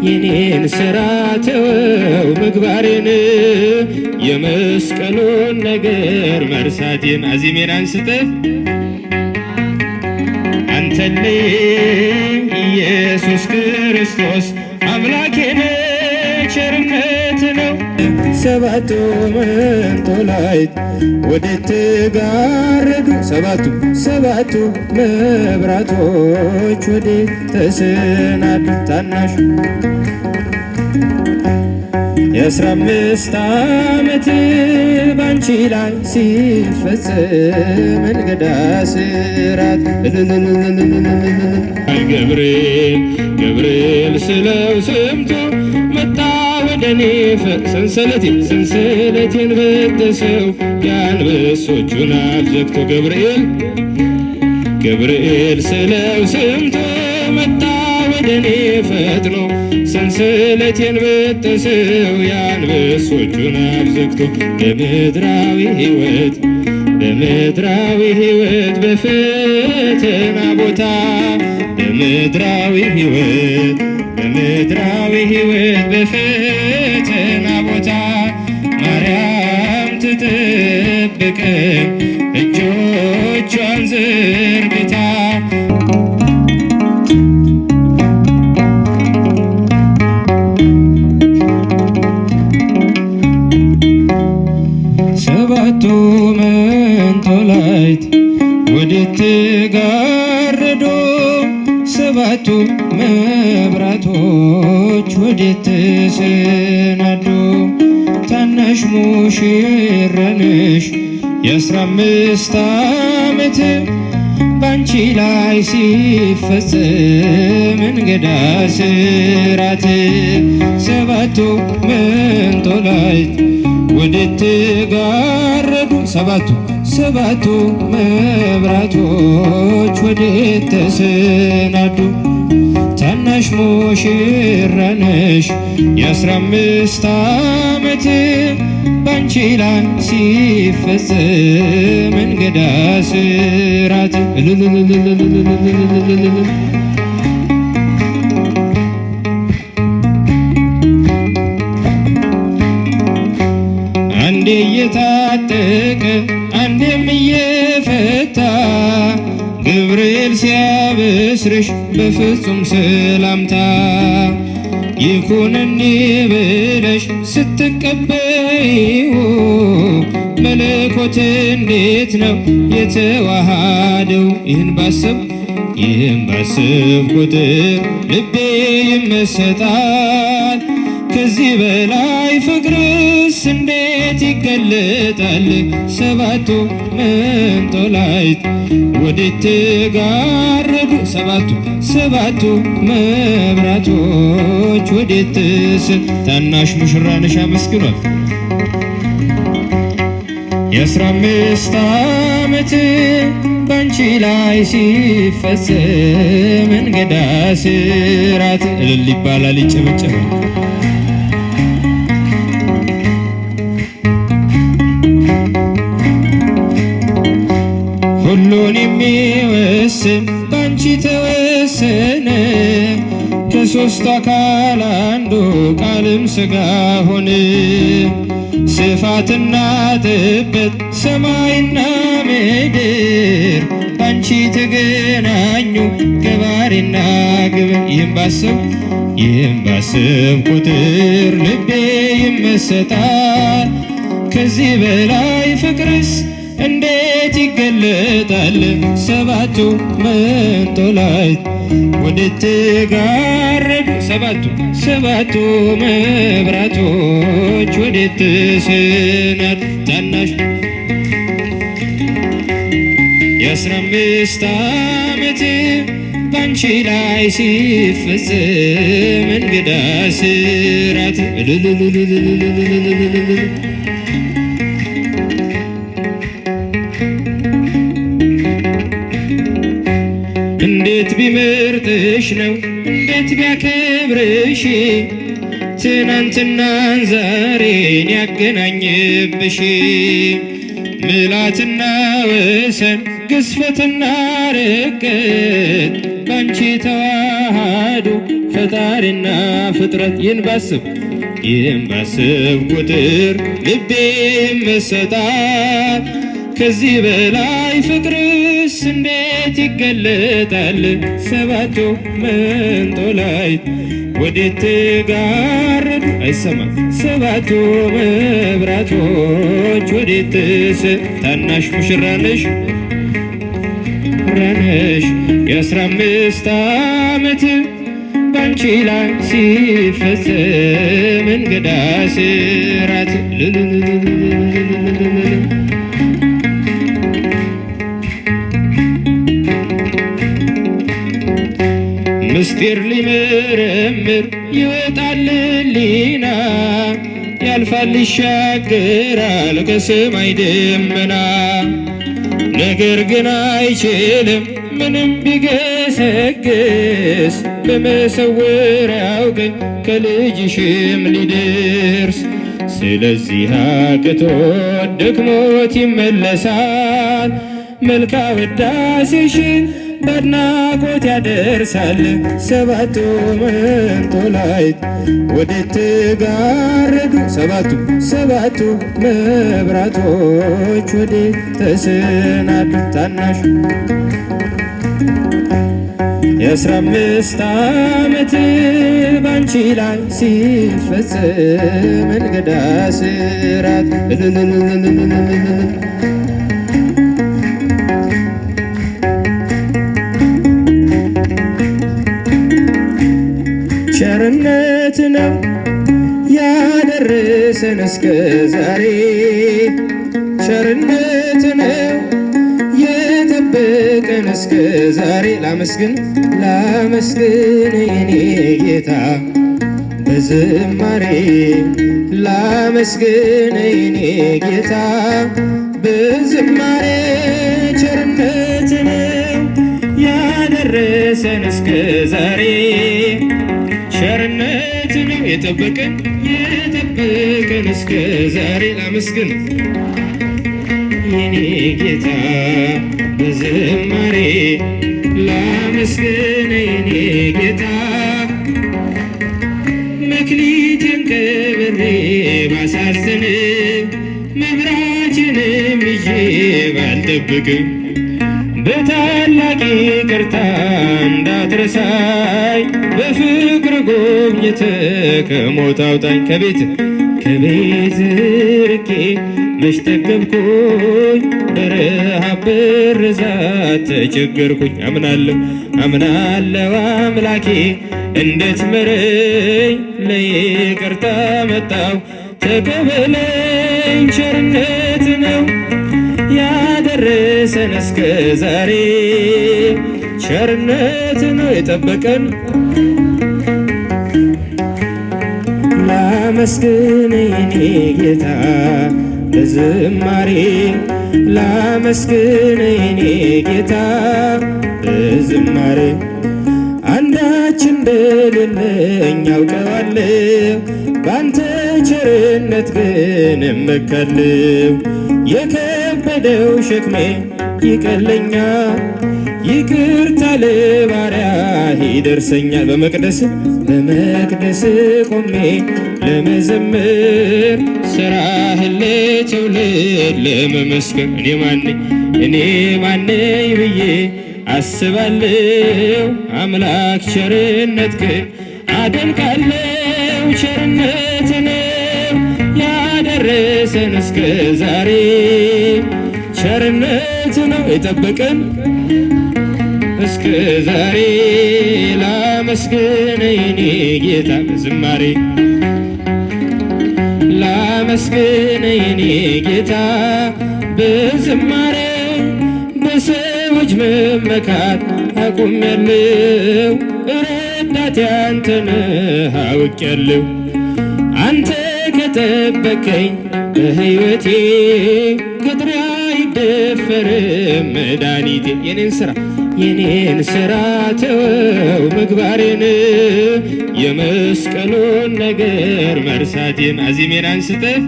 የኔን ሥራ ተወው ምግባሬን የመስቀሉን ነገር መርሳቴን አዚሜን አንስተህ አንተን ኢየሱስ ክርስቶስ አምላኬን ቸርነት ነው። ሰባቱ መንጦላዕት ወዴት ተጋረዱ? ሰባቱ መብራቶች ወዴት ተሰናዱ? ታናሹ የ15 ዓመት ባንቺ ላይ ሲፈጸም እንግዳ ስራት ገብርኤል ስለው ሰምቶ መጣ ወደኔ ሰንሰለቴን በጠሰው የአንበሶቹን አፍ ዘግቶ ገብርኤል ስለው ሰምቶ መጣ ወደኔ ፈጥኖ ሰንሰለቴን በጠሰው የአንበሶቹን አፍ ዘግቶ በምድራዊ ሕይወት በፈተና ቦታ በምድራዊ ሕይወት በፈተና ቦታ ማርያም ትጠብቀኝ እጆቿን ዘርግታ ሰባቱ መንጦላዕት ወዴት ተጋረዱ? ሰባቱ መብራቶች ወዴት ተሰናዱ? ታናሽ ሙሽራ ነሽ የ15 ዓመት ባንቺ ላይ ሲፈጸም እንግዳ ስራት ሰባቱ መንጦላዕት ወዴት ተጋረዱ? ሰባቱ መብራቶች ወዴት ተሰናዱ? ታናሽ ሙሽራ ነሽ የ15 ዓመት ባንቺ ላይ ሲፈጸም እንግዳ ስራት አንዴ እየታጠቀ አንዴም እየፈታ ገብርኤል ሲያበስርሽ በፍጹም ሰላምታ ይኩንኒ ብለሽ ስትቀበይው መለኮት እንዴት ነው የተዋሃደው? ይህን ባሰብ ቁጥር ልቤ ይመሰጣል። ከዚህ በላይ ፍቅርስ እንዴት ይገለጣል? ሰባቱ መንጦላዕት ወዴት ተጋረዱ? ሰባቱ መብራቶች ወዴት ታናሽ ሙሽራ ነሽ አመስግኗል። የ15 ዓመት ባንቺ ላይ ሲፈጸም እንግዳ ስራት እልል ይባላል ይጨበጨባል። ሁሉን የሚወስን ባንቺ ተወሰነ ከሦስቱ አካል አንዱ ቃልም ሥጋ ሆነ። ስፋትና ጥበት ሰማይና ምድር ባንቺ ተገናኙ ገባሬና ግብር። ይህም ባሰብ ቁጥር ልቤ ይመሰጣል። ከዚህ በላይ ፍቅርስ እንዴት ይገለጣል? ሰባቱ መንጦላዕት ወዴት ተጋረዱ? ሰባቱ መብራቶች ወዴት ተሰናዱ? ታናሽ የ15 ዓመት ባንቺ ላይ ሲፈጸም እንግዳ ስራት እንዴት ቢመርጥሽ ነው እንዴት ቢያከብርሽ ትናንትናን ዛሬን ያገናኝብሽ ምልዓትና ወሰን ግዝፈትና ርቀት ባንቺ ተዋሃዱ ፈጣሪና ፍጥረት ይህን ባስብ ቁጥር ልቤ ይመሰጣል። ከዚህ በላይ ፍቅርስ እንዴት ይገለጣል? ሰባቱ መንጦላዕት ወዴት ተጋረዱ? አይሰማም። ሰባቱ መብራቶች ወዴት ታናሽ ሙሽራ ነሽ የ15 ዓመት ባንቺ ላይ ሲፈጸም እንግዳ ስራት ምስጢር ሊመረምር ይወጣል ሊና ያልፋል ይሻገራል ከሰማይ ደመና። ነገር ግን አይችልም ምንም ቢገሰግስ በመሰወሪያው ቀኝ ከልጅሽም ሊደርስ። ስለዚህ አቅቶት ደክሞት ይመለሳል መልካ ውዳሴሽን በአድናቆት ያደርሳል። ሰባቱ መንጦላዕት ወዴት ተጋረዱ? ሰባቱ መብራቶች ወዴት ተሰናዱ? ታናሽ የ15 ዓመት ባንቺ ላይ ሲፈጸም እንግዳ ስራት ቸርነት ነው ያደረሰን እስከ ዛሬ። ቸርነት ነው የጠበቀን እስከ ዛሬ። ላመስግን የኔ ጌታ በዝማሬ ላመስግን የኔ ጌታ በዝማሬ። ቸርነት ነው ያደረሰን እስከ ዛሬ። ቸርነት ነው የጠበቀን እስከ ዛሬ። ላመስግን የኔ ጌታ በዝማሬ ላመስግን የኔ ጌታ። መክሊቴን ቀብሬ ባሳዝን መብራቴንም ይዤ ባልጠብቅም በታላቅ ይቅርታ እንዳትረሳኝ በፍቅር ጎብኝተህ ከሞት አውጣኝ። ከቤት ርቄ መች ጠገብኩኝ በረሃብ በርዛት ተቸገርኩኝ። አምናለሁ አምላኬ እንድትምረኝ ለይቅርታ መጣሁ ተቀበለኝ። ቸርነት ነው ያደረሰን እስከ ዛሬ። ቸርነት ነው የጠበቀን ላመስግን የኔ ጌታ በዝማሬ ላመስግን የኔ ጌታ በዝማሬ። አንዳች እንደሌለኝ አውቀዋለሁ ባንተ ቸርነት ግን እመካለሁ። የከበደው ሸክሜ ይቀለኛል ይቅርታ ለባሪያህ ይደርሰኛል። በመቅደስ ቆሜ ለመዘምር ሥራህን ለትውልድ ለመመስከር። እኔ ማነኝ ብዬ አስባለሁ አምላክ ቸርነትህን አደንቃለሁ። ቸርነት ነው ያደረሰን እስከ ዛሬ። ቸርነት ነው የጠበቀን እስከ ዛሬ። ላመስግን የኔ ጌታ በዝማሬ ላመስግን የኔ ጌታ በዝማሬ። በሰዎች መመካት አቁሜያለሁ ረዳቴ አንተ ነህ አውቄያለሁ። አንተ ከጠበቀኝ በሕይወቴ ቅጥሬ አይደፈርም መድኃኒቴ። የኔን ሥራ ተወው ምግባሬን የመስቀሉን ነገር መርሳቴን። አዚሜን አንስተህ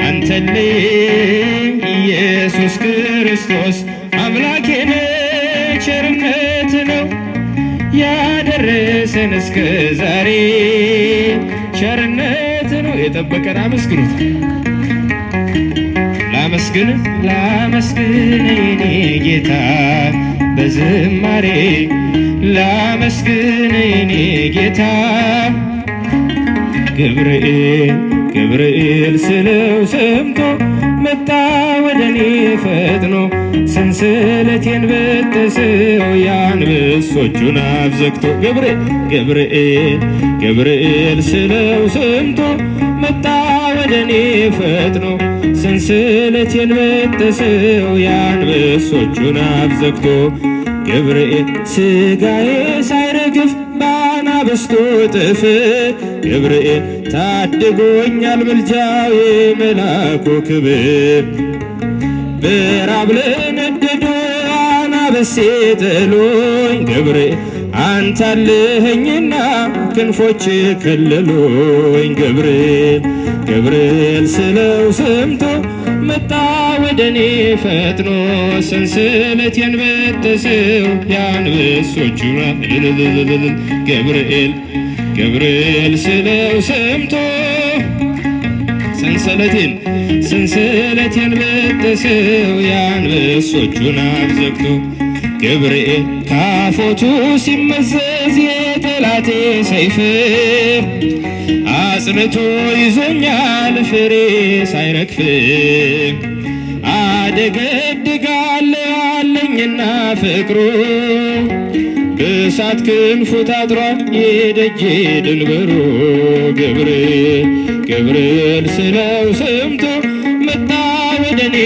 አንተን ኢየሱስ ክርስቶስ አምላኬን ቸርነት ነው ያደረሰን እስከ ዛሬ ቸርነት ነው የጠበቀን። አመስግኑት። ላመስግን የኔ ጌታ በዝማሬ ላመስግን የኔ ጌታ። ገብርኤል ስለው ሰምቶ መጣ ወደኔ ፈጥኖ ሰንሰለቴን በጠሰው የአንበሶቹን አፍ ዘግቶ። ገብርኤል ስለው ሰምቶ መጣ ወደኔ ፈጥኖ ሰንሰለቴን በጠሰው የአንበሶቹን አፍ ዘግቶ። ገብርኤል ሥጋዬ ሳይረግፍ በአናብስቱ እጥፍ ገብርኤል ታድጎኛል ምልጃው የመልአኩ ክብር። በራብ ለነደዶ አናብስት ጥሎኝ ገብርኤል አንተ አለኸኝና ክንፎች ከለሉኝ። ገብርኤል ስለው ሰምቶ መጣ ወደኔ ፈጥኖ ሰንሰለቴን በጠሰው የአንበሶቹን አፍ። ገብርኤል ስለው ሰምቶ ሰንሰለቴን በጠሰው የአንበሶቹን አፍ ዘግቶ። ገብርኤል ካፎቱ ሲመዘዝ የጠላቴ ሰይፍ አጽንቶ ይዞኛል ፍሬ ሳይረግፍ። አደገድጋለሁ አለኝና ፍቅሩ በእሳት ክንፉ ታጥሯል የደጄ ድንበሩ። ገብርኤል ስለው ሰምቶ መጣ ወደኔ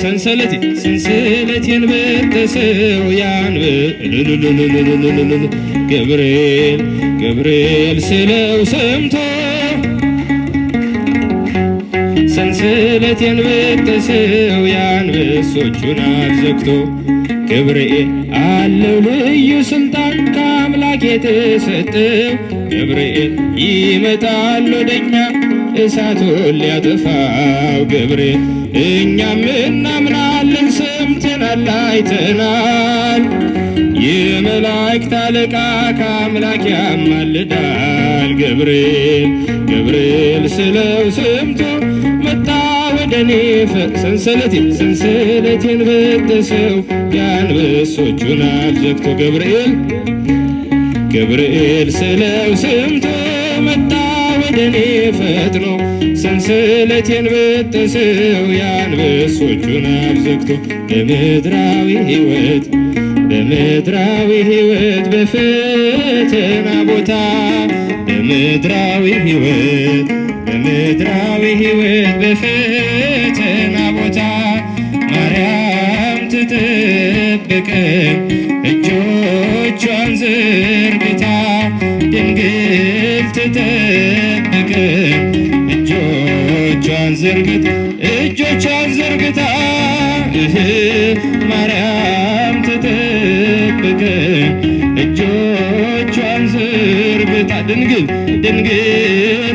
ሰንሰለቴን በጠሰው ገብርኤል ስለው ሰምቶ ሰንሰለቴን በጠሰው የአንበሶቹን አፍ ዘግቶ። ገብርኤል አለው ልዩ ስልጣን ከአምላክ የተሰጠው ገብርኤል ይመጣል ወደኛ እሳቱን ሊያጠፋው። ገብርኤል እኛም እናምናለን ሰምተናል አይተናል የመላእክት አለቃ ከአምላክ ያማልዳል። ገብርኤል ስለው ሰምቶ መጣ ወደኔ ሰንሰለቴን በጠሰው የአንበሶቹን አፍ ዘግቶ። ገብርኤል ስለው ሰምቶ መጣ ወደኔ ፈጥኖ ሰንሰለቴን በጠሰው የአንበሶቹን አፍ ዘግቶ። በምድራዊ ሕይወት በፈተና ቦታ በምድራዊ ሕይወት በፈተና ቦታ ማርያም ትጠብቀን እጆቿን ዘርግታ ድንግል ትጠብቀን እጆቿን ዘርግታ ማርያም ትጠብቀን እጆቿን ዘርግታ ድንግል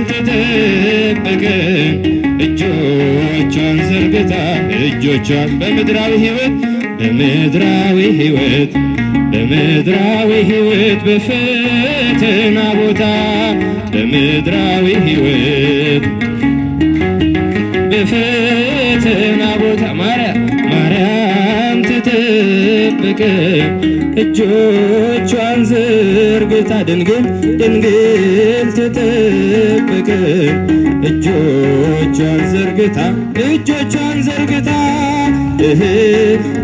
ትጠብቀን እጆቿን ዘርግታ እጆቿን በምድራዊ ሕይወት በፈተና ቦታ በምድራዊ ሕይወት በፈተና ቦታ ማርያም ትጠብቀን እጆቿን ዘርግታ ድንግል ትጠብቀን እጆቿን ዘርግታ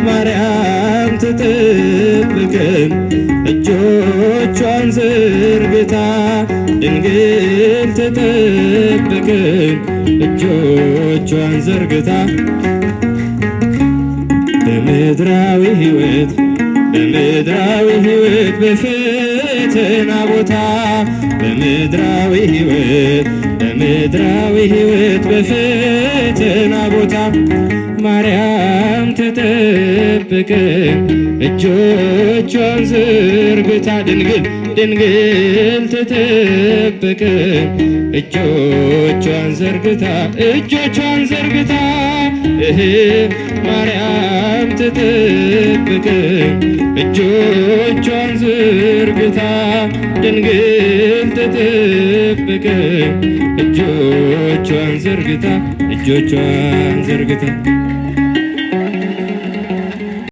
ማርያም ትጠብቀን እጆቿን ዘርግታ ድንግል ትጠብቀን እጆቿን ዘርግታ በምድራዊ ሕይወት በፈተና ቦታ በምድራዊ ሕይወት በፈተና ቦታ ማርያም ትጠብቀን እጆቿን ዘርግታ ድንግል ትጠብቀን እጆቿን ዘርግታ ማርያም ትጠብቀን እጆቿን ዘርግታ ድንግል ተጠብቀኝ እጆቿን ዘርግታ